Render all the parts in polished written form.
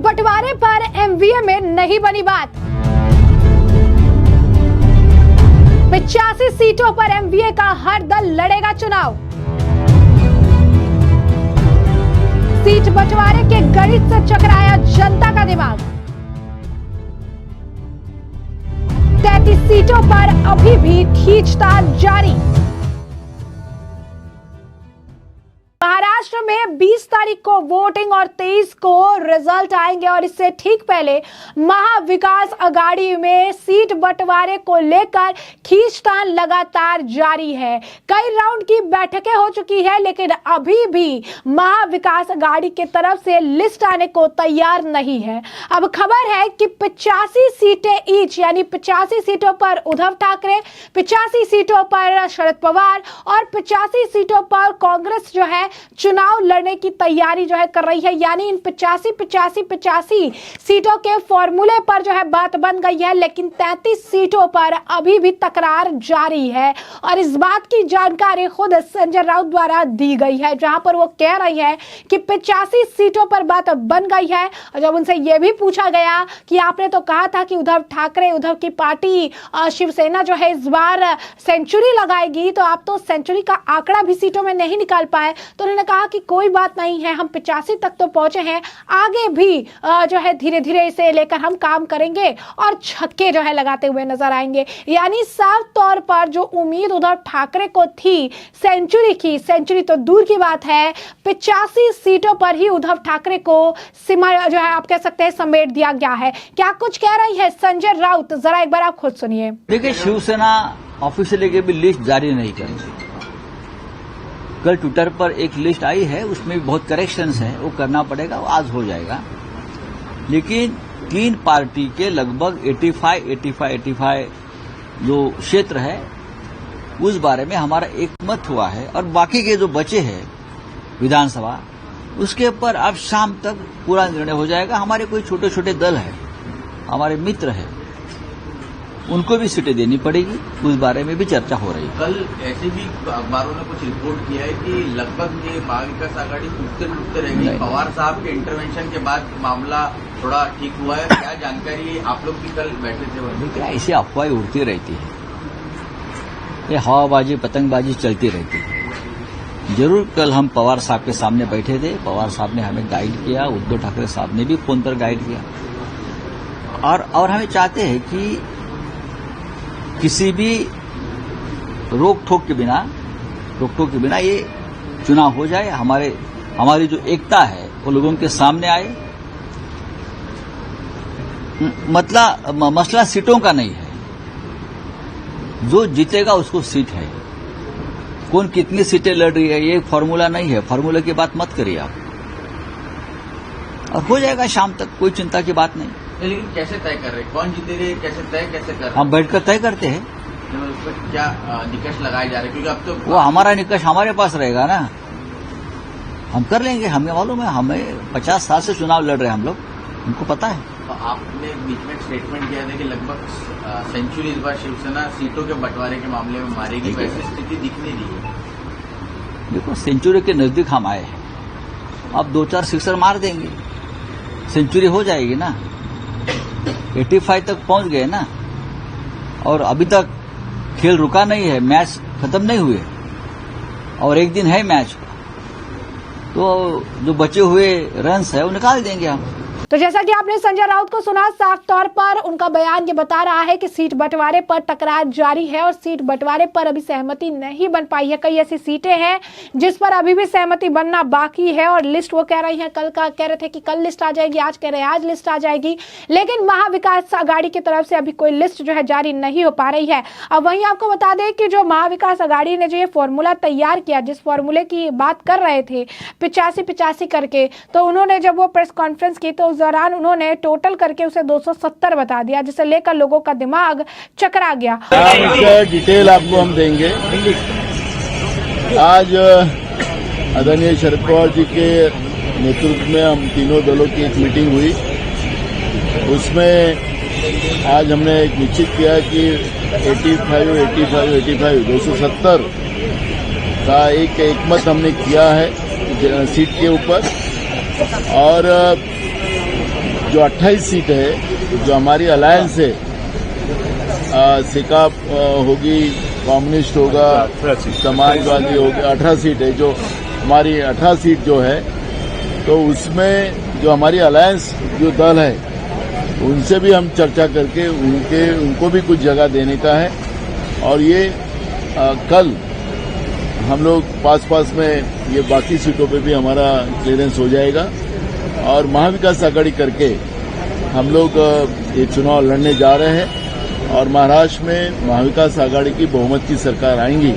बंटवारे पर एमवीए में नहीं बनी बात। 85 सीटों पर एमवीए का हर दल लड़ेगा चुनाव। सीट बंटवारे के गणित से चकराया जनता का दिमाग। 33 सीटों पर अभी भी खींचतान जारी। महाराष्ट्र में 20 तारीख को वोटिंग और 23 को रिजल्ट आएंगे और इससे ठीक पहले महाविकास आघाड़ी में सीट बंटवारे को लेकर खींचतान लगातार जारी है। कई राउंड की बैठकें हो चुकी है, लेकिन अभी भी महाविकास आघाड़ी की तरफ से लिस्ट आने को तैयार नहीं है। अब खबर है कि 85 सीटें ईच यानी 85 सीटों पर उद्धव ठाकरे, 85 सीटों पर शरद पवार और 85 सीटों पर कांग्रेस जो है चुनाव लड़ने की तैयारी जो है कर रही है। यानी इन 85 सीटों के फॉर्मूले पर जो है बात बन गई है, लेकिन 33 सीटों पर अभी भी तकरार जारी है। और इस बात की जानकारी खुद संजय राउत द्वारा दी गई है, जहां पर वो कह रही है कि 85 सीटों पर बात बन गई है। और जब उनसे यह भी पूछा गया कि आपने तो कहा था कि उद्धव ठाकरे, उद्धव की पार्टी शिवसेना जो है इस बार सेंचुरी लगाएगी, तो आप तो सेंचुरी का आंकड़ा भी सीटों में नहीं निकाल पाए। तो उन्होंने कहा कि कोई बात नहीं है, हम 85 तक तो पहुंचे हैं, आगे भी जो है धीरे धीरे इसे लेकर हम काम करेंगे और छक्के जो है लगाते हुए नजर आएंगे। यानी साफ तौर पर जो उम्मीद उद्धव ठाकरे को थी सेंचुरी की, सेंचुरी तो दूर की बात है, 85 सीटों पर ही उद्धव ठाकरे को सीमा जो है आप कह सकते हैं समेट दिया गया है। क्या कुछ कह रही है संजय राउत, जरा एक बार आप खुद सुनिए। देखिए, शिवसेना ऑफिशियली के भी लिस्ट जारी नहीं करेगी। कल ट्विटर पर एक लिस्ट आई है, उसमें भी बहुत करेक्शंस हैं, वो करना पड़ेगा, वो आज हो जाएगा। लेकिन तीन पार्टी के लगभग 85 जो क्षेत्र है उस बारे में हमारा एक मत हुआ है। और बाकी के जो बचे हैं विधानसभा, उसके ऊपर अब शाम तक पूरा निर्णय हो जाएगा। हमारे कोई छोटे छोटे दल है, हमारे मित्र हैं, उनको भी सीटें देनी पड़ेगी, उस बारे में भी चर्चा हो रही है। कल ऐसे भी अखबारों ने कुछ रिपोर्ट किया है कि लगभग ये महाविकास आघाड़ी टूटते रहेगी। पवार साहब के इंटरवेंशन के बाद मामला थोड़ा ठीक हुआ है। क्या जानकारी आप लोग की कल बैठे थे? ऐसी अफवाहें उड़ती रहती है, ये हवाबाजी पतंगबाजी चलती रहती है। जरूर कल हम पवार साहब के सामने बैठे थे, पवार साहब ने हमें गाइड किया, उद्धव ठाकरे साहब ने भी फोन पर गाइड किया। और हमें चाहते हैं कि किसी भी रोक टोक के बिना ये चुनाव हो जाए, हमारी जो एकता है वो लोगों के सामने आए। मसला सीटों का नहीं है, जो जीतेगा उसको सीट है। कौन कितनी सीटें लड़ रही है ये फॉर्मूला नहीं है, फॉर्मूला की बात मत करिए आप। और हो जाएगा शाम तक, कोई चिंता की बात नहीं। लेकिन कैसे तय कर रहे हैं, कौन जीतेगा, कैसे कर रहे हैं? हम बैठकर तय करते हैं। उस पर क्या निकष लगाए जा रहे हैं? क्योंकि अब तो वो हमारा निकष हमारे पास रहेगा ना, हम कर लेंगे। हमें मालूम है, हमें 50 साल से चुनाव लड़ रहे हैं हम लोग, हमको पता है। तो आपने बीच में स्टेटमेंट किया था कि लगभग सेंचुरी इस बार शिवसेना सीटों के बंटवारे के मामले में मारेगी, वैसी स्थिति दिख नहीं रही है। देखो, सेंचुरी के नजदीक हम आए हैं, अब 2-4 सिक्सर मार देंगे, सेंचुरी हो जाएगी ना। 85 तक पहुंच गए ना, और अभी तक खेल रुका नहीं है, मैच खत्म नहीं हुए और एक दिन है मैच, तो जो बचे हुए रन्स है वो निकाल देंगे हम। तो जैसा कि आपने संजय राउत को सुना, साफ तौर पर उनका बयान ये बता रहा है कि सीट बंटवारे पर टकरार जारी है और सीट बंटवारे पर अभी सहमति नहीं बन पाई है। कई ऐसी सीटें हैं जिस पर अभी भी सहमति बनना बाकी है और लिस्ट वो कह रही है कल रहे थे कि कल लिस्ट आ जाएगी, आज कह रहे हैं आज लिस्ट आ जाएगी, लेकिन महाविकास आघाड़ी की तरफ से अभी कोई लिस्ट जो है जारी नहीं हो पा रही है। अब वहीं आपको बता दें कि जो महाविकास आघाड़ी ने जो ये फॉर्मूला तैयार किया, जिस फॉर्मूले की बात कर रहे थे 85 करके, तो उन्होंने जब वो प्रेस कॉन्फ्रेंस की तो उस दौरान उन्होंने टोटल करके उसे 270 बता दिया, जिसे लेकर लोगों का दिमाग चकरा गया। डिटेल आपको हम देंगे। आज आदरणीय शरद पवार जी के नेतृत्व में हम तीनों दलों की एक मीटिंग हुई। उसमें आज हमने एक निश्चित किया कि 85 270 का एक मत हमने किया है सीट के ऊपर। और जो 28 सीट है, जो हमारी अलायंस है, सिकाप होगी, कम्युनिस्ट होगा, समाजवादी होगा, 18 सीट है। जो हमारी 18 सीट जो है, तो उसमें जो हमारी अलायंस जो दल है, उनसे भी हम चर्चा करके उनको भी कुछ जगह देने का है। और ये कल हम लोग पास में ये बाकी सीटों पे भी हमारा क्लियरेंस हो जाएगा और महाविकास आघाड़ी करके हम लोग ये चुनाव लड़ने जा रहे हैं और महाराष्ट्र में महाविकास आघाड़ी की बहुमत की सरकार आएंगी।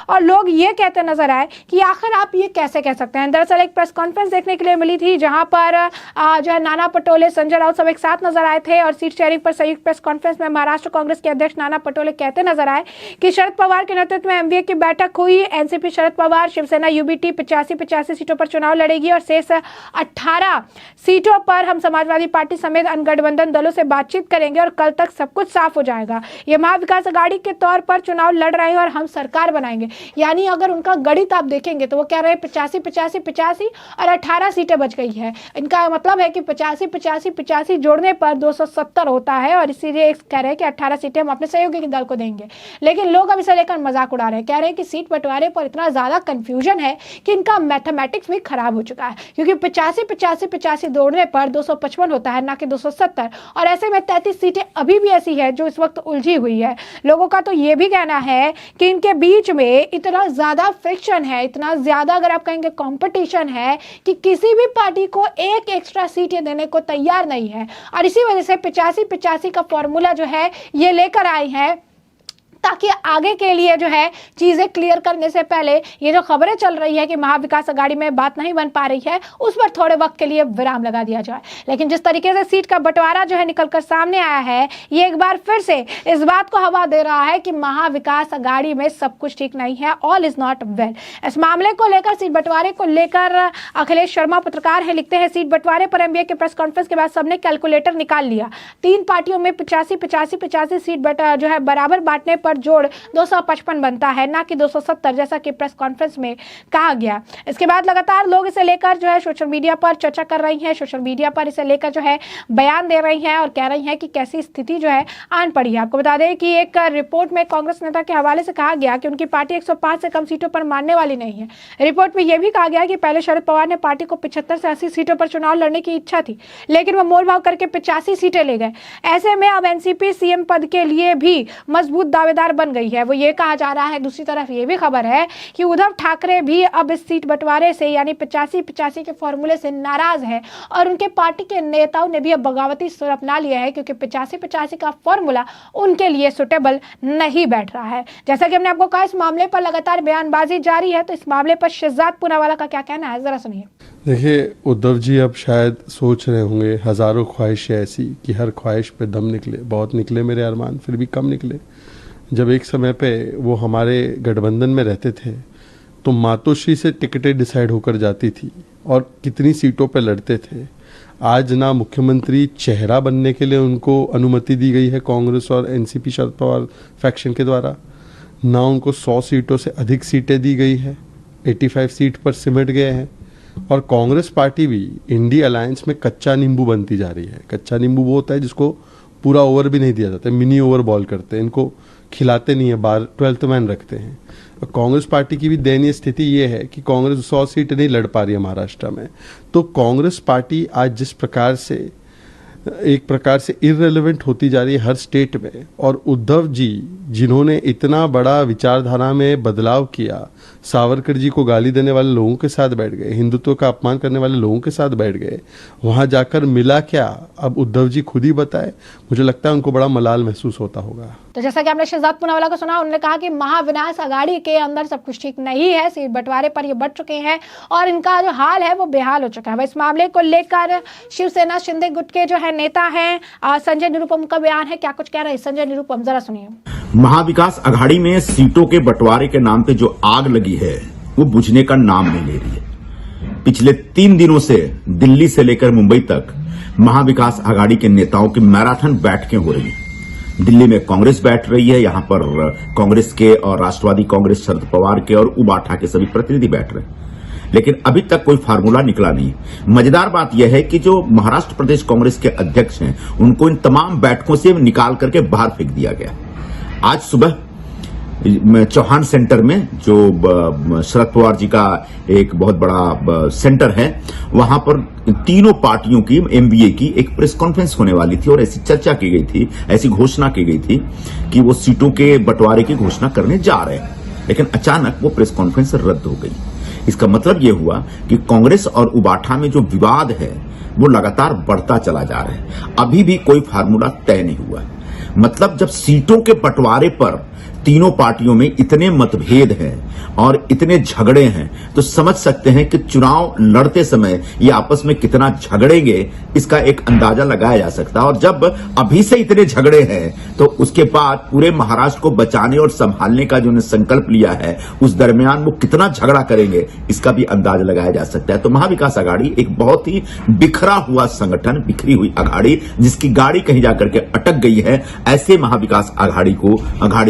और लोग ये कहते नजर आए कि आखिर आप ये कैसे कह सकते हैं। दरअसल एक प्रेस कॉन्फ्रेंस देखने के लिए मिली थी जहां पर जो है नाना पटोले, संजय राउत सब एक साथ नजर आए थे और सीट शेयरिंग पर संयुक्त प्रेस कॉन्फ्रेंस में महाराष्ट्र कांग्रेस के अध्यक्ष नाना पटोले कहते नजर आए कि शरद पवार के नेतृत्व में एमवीए की बैठक हुई। एनसीपी शरद पवार, शिवसेना यूबीटी 85 सीटों पर चुनाव लड़ेगी और शेष 18 सीटों पर हम समाजवादी पार्टी समेत अन्य गठबंधन दलों से बातचीत करेंगे और कल तक सब कुछ साफ हो जाएगा। ये महाविकास आघाड़ी के तौर पर चुनाव लड़ रहे हैं और हम सरकार बनाएंगे। यानी अगर उनका गणित आप देखेंगे तो वो कह रहे हैं 85 और 18 सीटें बच गई है। इनका मतलब है कि 85 जोड़ने पर 270 होता है और इसीलिए कह रहे हैं कि 18 सीटें हम अपने सहयोगी दल को देंगे। लेकिन लोग अब इसे लेकर मजाक उड़ा रहे हैं, कह रहे हैं कि सीट बंटवारे पर इतना ज्यादा कंफ्यूजन है कि इनका मैथमेटिक्स भी खराब हो चुका है, क्योंकि 85 जोड़ने पर 255 होता है, ना कि 270। और ऐसे में 33 सीटें अभी भी ऐसी है जो इस वक्त उलझी हुई है। लोगों का तो ये भी कहना है कि इनके बीच में इतना ज्यादा फ्रिक्शन है, इतना ज्यादा अगर आप कहेंगे कंपटीशन है कि किसी भी पार्टी को एक एक्स्ट्रा सीट देने को तैयार नहीं है। और इसी वजह से 85 का फॉर्मूला जो है ये लेकर आए हैं ताकि आगे के लिए जो है चीजें क्लियर करने से पहले ये जो खबरें चल रही है कि महाविकास आघाड़ी में बात नहीं बन पा रही है, उस पर थोड़े वक्त के लिए विराम लगा दिया जाए। लेकिन जिस तरीके से सीट का बंटवारा जो है निकलकर सामने आया है, ये एक बार फिर से इस बात को हवा दे रहा है कि महाविकास आघाड़ी में सब कुछ ठीक नहीं है, ऑल इज नॉट वेल। इस मामले को लेकर, सीट बंटवारे को लेकर अखिलेश शर्मा पत्रकार है, लिखते हैं सीट बंटवारे पर एमवीए के प्रेस कॉन्फ्रेंस के बाद सबने कैलकुलेटर निकाल लिया। 3 पार्टियों में 85 सीट जो है बराबर बांटने पर जोड़ 255 बनता है, ना कि 270 जैसा कि प्रेस कॉन्फ्रेंस में कहा गया। इसके बाद लगातार लोग इसे लेकर जो है सोशल मीडिया पर चर्चा कर रही हैं, सोशल मीडिया पर इसे लेकर जो है बयान दे रही हैं और कह रही हैं कि कैसी स्थिति जो है आन पड़ी है। आपको बता दें कि एक रिपोर्ट में कांग्रेस नेता के हवाले से कहा गया कि उनकी पार्टी 105 से कम सीटों पर मानने वाली नहीं है। रिपोर्ट में यह भी कहा गया कि पहले शरद पवार ने पार्टी को 75 से 80 सीटों पर चुनाव लड़ने की इच्छा थी, लेकिन वो मोल भाव करके 85 सीटें ले गए। ऐसे में अब एनसीपी सीएम पद के लिए भी मजबूत दावेदार बन गई है, वो ये कहा जा रहा है। दूसरी तरफ ये भी खबर है कि उद्धव ठाकरे भी अब इस सीट बंटवारे से यानी 85 के फॉर्मूले से नाराज है और उनके पार्टी के नेताओं ने भी अब बगावती सुर अपना लिया है, क्योंकि 85 का फॉर्मूला उनके लिए सुटेबल नहीं बैठ रहा है। जैसा कि हमने आपको कहा, इस मामले पर लगातार बयानबाजी जारी है, तो इस मामले पर शहजाद पूनावाला का क्या कहना है, जरा सुनिए। देखिए, उद्धव जी अब शायद सोच रहे होंगे हजारों ख्वाहिशें ऐसी कि हर ख्वाहिश पे दम निकले। बहुत निकले मेरे अरमान, फिर भी कम निकले। जब एक समय पे वो हमारे गठबंधन में रहते थे तो मातोश्री से टिकटें डिसाइड होकर जाती थी और कितनी सीटों पे लड़ते थे। आज ना मुख्यमंत्री चेहरा बनने के लिए उनको अनुमति दी गई है कांग्रेस और एनसीपी शरद पवार फैक्शन के द्वारा, ना उनको 100 सीटों से अधिक सीटें दी गई है, 85 सीट पर सिमट गए हैं। और कांग्रेस पार्टी भी इंडिया अलायंस में कच्चा नींबू बनती जा रही है। कच्चा नींबू वो होता है जिसको पूरा ओवर भी नहीं दिया जाता, मिनी ओवर बॉल करते हैं, इनको खिलाते नहीं है, 12th मैन रखते हैं। कांग्रेस पार्टी की भी दयनीय स्थिति ये है कि कांग्रेस 100 सीट नहीं लड़ पा रही है महाराष्ट्र में। तो कांग्रेस पार्टी आज जिस प्रकार से एक प्रकार से इररिलेवेंट होती जा रही है हर स्टेट में, और उद्धव जी जिन्होंने इतना बड़ा विचारधारा में बदलाव किया, सावरकर जी को गाली देने वाले लोगों के साथ बैठ गए, हिंदुत्व का अपमान करने वाले लोगों के साथ बैठ गए, वहां जाकर मिला क्या अब उद्धव जी खुद ही बताए। मुझे लगता है उनको बड़ा मलाल महसूस होता होगा। तो जैसा कि आपने शहजाद पूनावाला को सुना, उन्होंने कहा कि महाविकास आघाड़ी के अंदर सब कुछ ठीक नहीं है, सीट बंटवारे पर ये बढ़ चुके हैं और इनका जो हाल है वो बेहाल हो चुका है। इस मामले को लेकर शिवसेना शिंदे गुट के जो है नेता हैं संजय निरुपम का बयान है, क्या कुछ कह रहे हैं संजय निरुपम, जरा सुनिए। महाविकास आघाड़ी में सीटों के बंटवारे के नाम पे जो आग लगी है वो बुझने का नाम नहीं ले रही है। पिछले 3 दिनों से दिल्ली से लेकर मुंबई तक महाविकास आघाड़ी के नेताओं की मैराथन बैठकें हो रही है। दिल्ली में कांग्रेस बैठ रही है, यहां पर कांग्रेस के और राष्ट्रवादी कांग्रेस शरद पवार के और उबाठा के सभी प्रतिनिधि बैठ रहे हैं। लेकिन अभी तक कोई फार्मूला निकला नहीं। मजेदार बात यह है कि जो महाराष्ट्र प्रदेश कांग्रेस के अध्यक्ष हैं, उनको इन तमाम बैठकों से निकाल करके बाहर फेंक दिया गया। आज सुबह चौहान सेंटर में, जो शरद पवार जी का एक बहुत बड़ा सेंटर है, वहां पर तीनों पार्टियों की एमबीए की एक प्रेस कॉन्फ्रेंस होने वाली थी और ऐसी चर्चा की गई थी, ऐसी घोषणा की गई थी कि वो सीटों के बंटवारे की घोषणा करने जा रहे हैं। लेकिन अचानक वो प्रेस कॉन्फ्रेंस रद्द हो गई। इसका मतलब यह हुआ कि कांग्रेस और उबाठा में जो विवाद है वो लगातार बढ़ता चला जा रहा है। अभी भी कोई फार्मूला तय नहीं हुआ। मतलब जब सीटों के बंटवारे पर तीनों पार्टियों में इतने मतभेद हैं और इतने झगड़े हैं, तो समझ सकते हैं कि चुनाव लड़ते समय ये आपस में कितना झगड़ेंगे, इसका एक अंदाजा लगाया जा सकता है। और जब अभी से इतने झगड़े हैं तो उसके बाद पूरे महाराष्ट्र को बचाने और संभालने का जो उन्होंने संकल्प लिया है, उस दरमियान वो कितना झगड़ा करेंगे, इसका भी अंदाजा लगाया जा सकता है। तो महाविकास आघाड़ी एक बहुत ही बिखरा हुआ संगठन, बिखरी हुई आघाड़ी, जिसकी गाड़ी कहीं जाकर के अटक गई है। ऐसे महाविकास आघाड़ी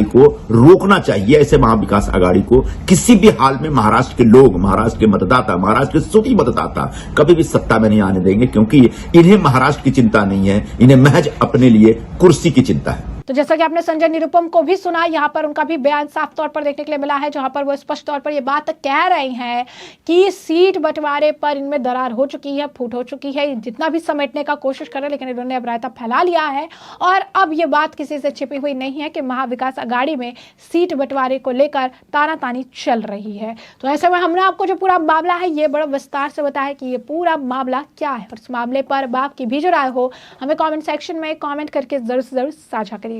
को रोकना चाहिए। ऐसे महाविकास आघाड़ी को किसी भी हाल में महाराष्ट्र के लोग, महाराष्ट्र के मतदाता, महाराष्ट्र के सूफी मतदाता कभी भी सत्ता में नहीं आने देंगे, क्योंकि इन्हें महाराष्ट्र की चिंता नहीं है, इन्हें महज अपने लिए कुर्सी की चिंता है। तो जैसा कि आपने संजय निरुपम को भी सुना, यहाँ पर उनका भी बयान साफ तौर पर देखने के लिए मिला है, जहां पर वो स्पष्ट तौर पर ये बात कह रहे हैं कि सीट बंटवारे पर इनमें दरार हो चुकी है, फूट हो चुकी है। जितना भी समेटने का कोशिश कर रहे हैं, लेकिन इन्होंने अब रायता फैला लिया है। और अब ये बात किसी से छिपी हुई नहीं है कि महाविकास आघाड़ी में सीट बंटवारे को लेकर तानातानी चल रही है। तो ऐसे में हमने आपको जो पूरा मामला है ये बड़ा विस्तार से बताया कि ये पूरा मामला क्या है, और इस मामले पर आपकी भी जो राय हो हमें कॉमेंट सेक्शन में कॉमेंट करके जरूर से जरूर साझा करिएगा।